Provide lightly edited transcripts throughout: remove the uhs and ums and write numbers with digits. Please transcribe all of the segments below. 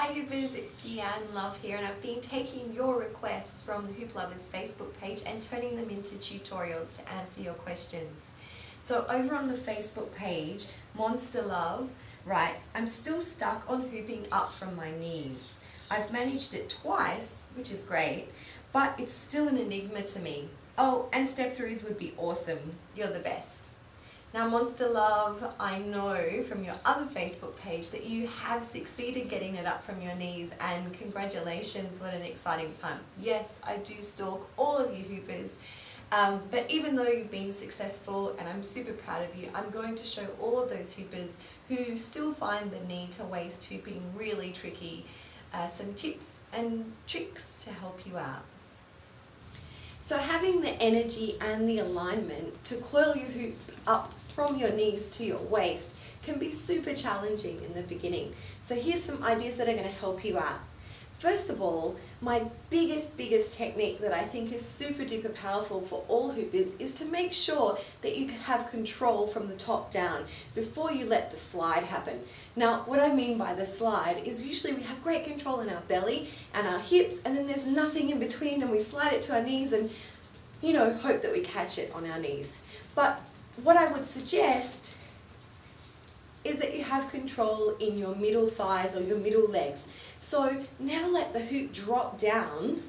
Hi Hoopers, it's Deanne Love here, and I've been taking your requests from the Hooplovers Facebook page and turning them into tutorials to answer your questions. So over on the Facebook page, Monster Love writes, I'm still stuck on hooping up from my knees. I've managed it twice, which is great, but it's still an enigma to me. Oh, and step throughs would be awesome. You're the best. Now Monster Love, I know from your other Facebook page that you have succeeded getting it up from your knees, and congratulations, what an exciting time. Yes, I do stalk all of you Hoopers, but even though you've been successful and I'm super proud of you, I'm going to show all of those Hoopers who still find the knee to waist hooping really tricky some tips and tricks to help you out. So having the energy and the alignment to coil your hoop up from your knees to your waist can be super challenging in the beginning. So here's some ideas that are going to help you out. First of all, my biggest technique that I think is super duper powerful for all hoopers is to make sure that you have control from the top down before you let the slide happen. Now, what I mean by the slide is usually we have great control in our belly and our hips, and then there's nothing in between, and we slide it to our knees and, you know, hope that we catch it on our knees. But what I would suggest is that you have control in your middle thighs or your middle legs. So never let the hoop drop down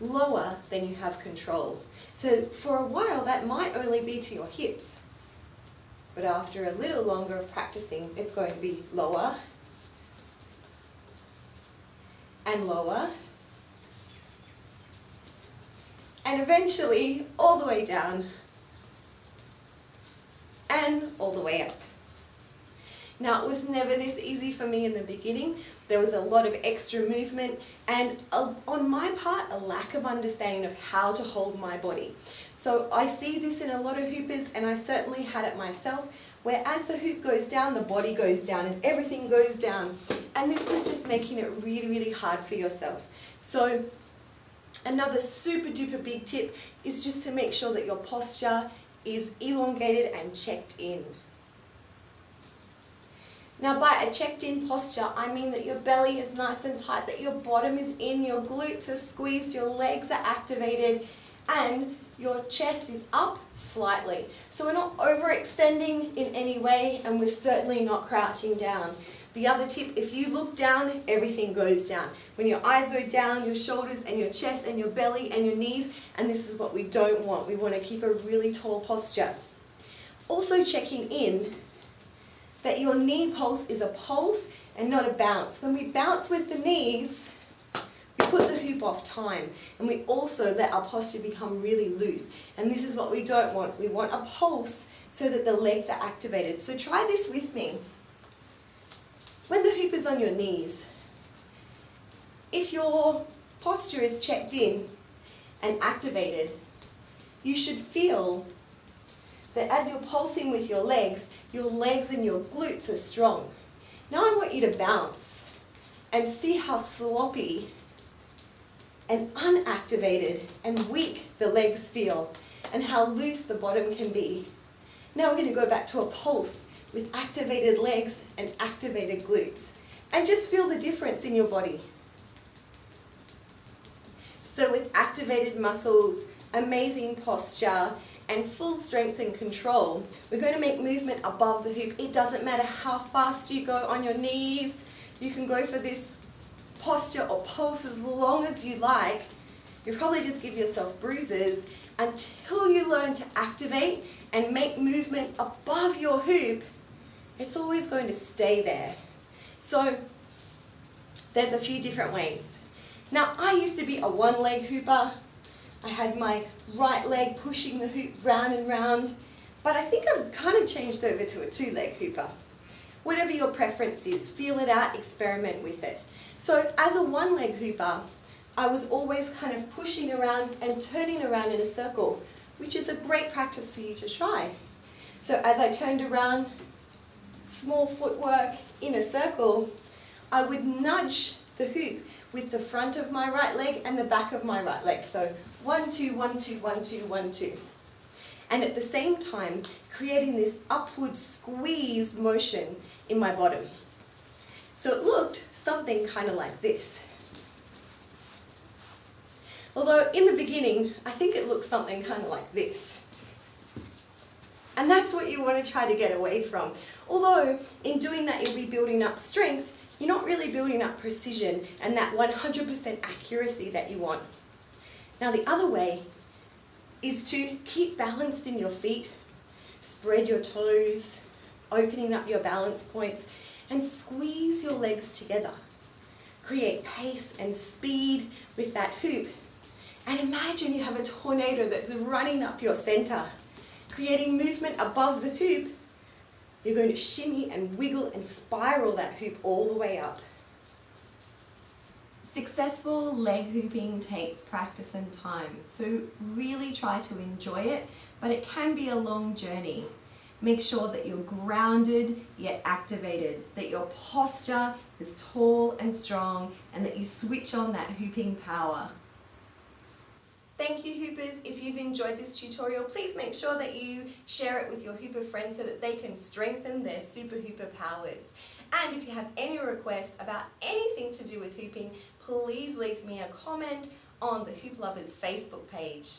lower than you have control. So for a while that might only be to your hips, but after a little longer of practicing, it's going to be lower and lower, and eventually all the way down and all the way up. Now, it was never this easy for me in the beginning. There was a lot of extra movement and on my part, a lack of understanding of how to hold my body. So I see this in a lot of hoopers, and I certainly had it myself, where as the hoop goes down, the body goes down and everything goes down. And this was just making it really hard for yourself. So another super duper big tip is just to make sure that your posture is elongated and checked in. Now by a checked in posture, I mean that your belly is nice and tight, that your bottom is in, your glutes are squeezed, your legs are activated, and your chest is up slightly. So we're not overextending in any way, and we're certainly not crouching down. The other tip, if you look down, everything goes down. When your eyes go down, your shoulders and your chest and your belly and your knees, and this is what we don't want. We want to keep a really tall posture. Also checking in that your knee pulse is a pulse and not a bounce. When we bounce with the knees, we put the hoop off time, and we also let our posture become really loose. And this is what we don't want. We want a pulse so that the legs are activated. So try this with me. When the hoop is on your knees, if your posture is checked in and activated, you should feel that as you're pulsing with your legs and your glutes are strong. Now I want you to bounce and see how sloppy and unactivated and weak the legs feel, and how loose the bottom can be. Now we're going to go back to a pulse with activated legs and activated glutes, and just feel the difference in your body. So with activated muscles, amazing posture, and full strength and control, we're going to make movement above the hoop. It doesn't matter how fast you go on your knees. You can go for this posture or pulse as long as you like. You'll probably just give yourself bruises until you learn to activate and make movement above your hoop. It's always going to stay there. So there's a few different ways. Now I used to be a one-leg hooper. I had my right leg pushing the hoop round and round, but I think I've kind of changed over to a two-leg hooper. Whatever your preference is, feel it out, experiment with it. So as a one-leg hooper, I was always kind of pushing around and turning around in a circle, which is a great practice for you to try. So as I turned around, small footwork in a circle, I would nudge the hoop with the front of my right leg and the back of my right leg. So 1, 2, 1, 2, 1, 2, 1, 2. And at the same time, creating this upward squeeze motion in my bottom. So it looked something kind of like this. Although in the beginning, I think it looks something kind of like this. And that's what you want to try to get away from. Although in doing that, you'll be building up strength, you're not really building up precision and that 100% accuracy that you want. Now the other way is to keep balanced in your feet, spread your toes, opening up your balance points, and squeeze your legs together. Create pace and speed with that hoop. And imagine you have a tornado that's running up your center, creating movement above the hoop. You're going to shimmy and wiggle and spiral that hoop all the way up. Successful leg hooping takes practice and time, so really try to enjoy it, but it can be a long journey. Make sure that you're grounded yet activated, that your posture is tall and strong, and that you switch on that hooping power. Thank you, Hoopers. If you've enjoyed this tutorial, please make sure that you share it with your Hooper friends so that they can strengthen their Super Hooper powers. And if you have any requests about anything to do with hooping, please leave me a comment on the Hooplovers Facebook page.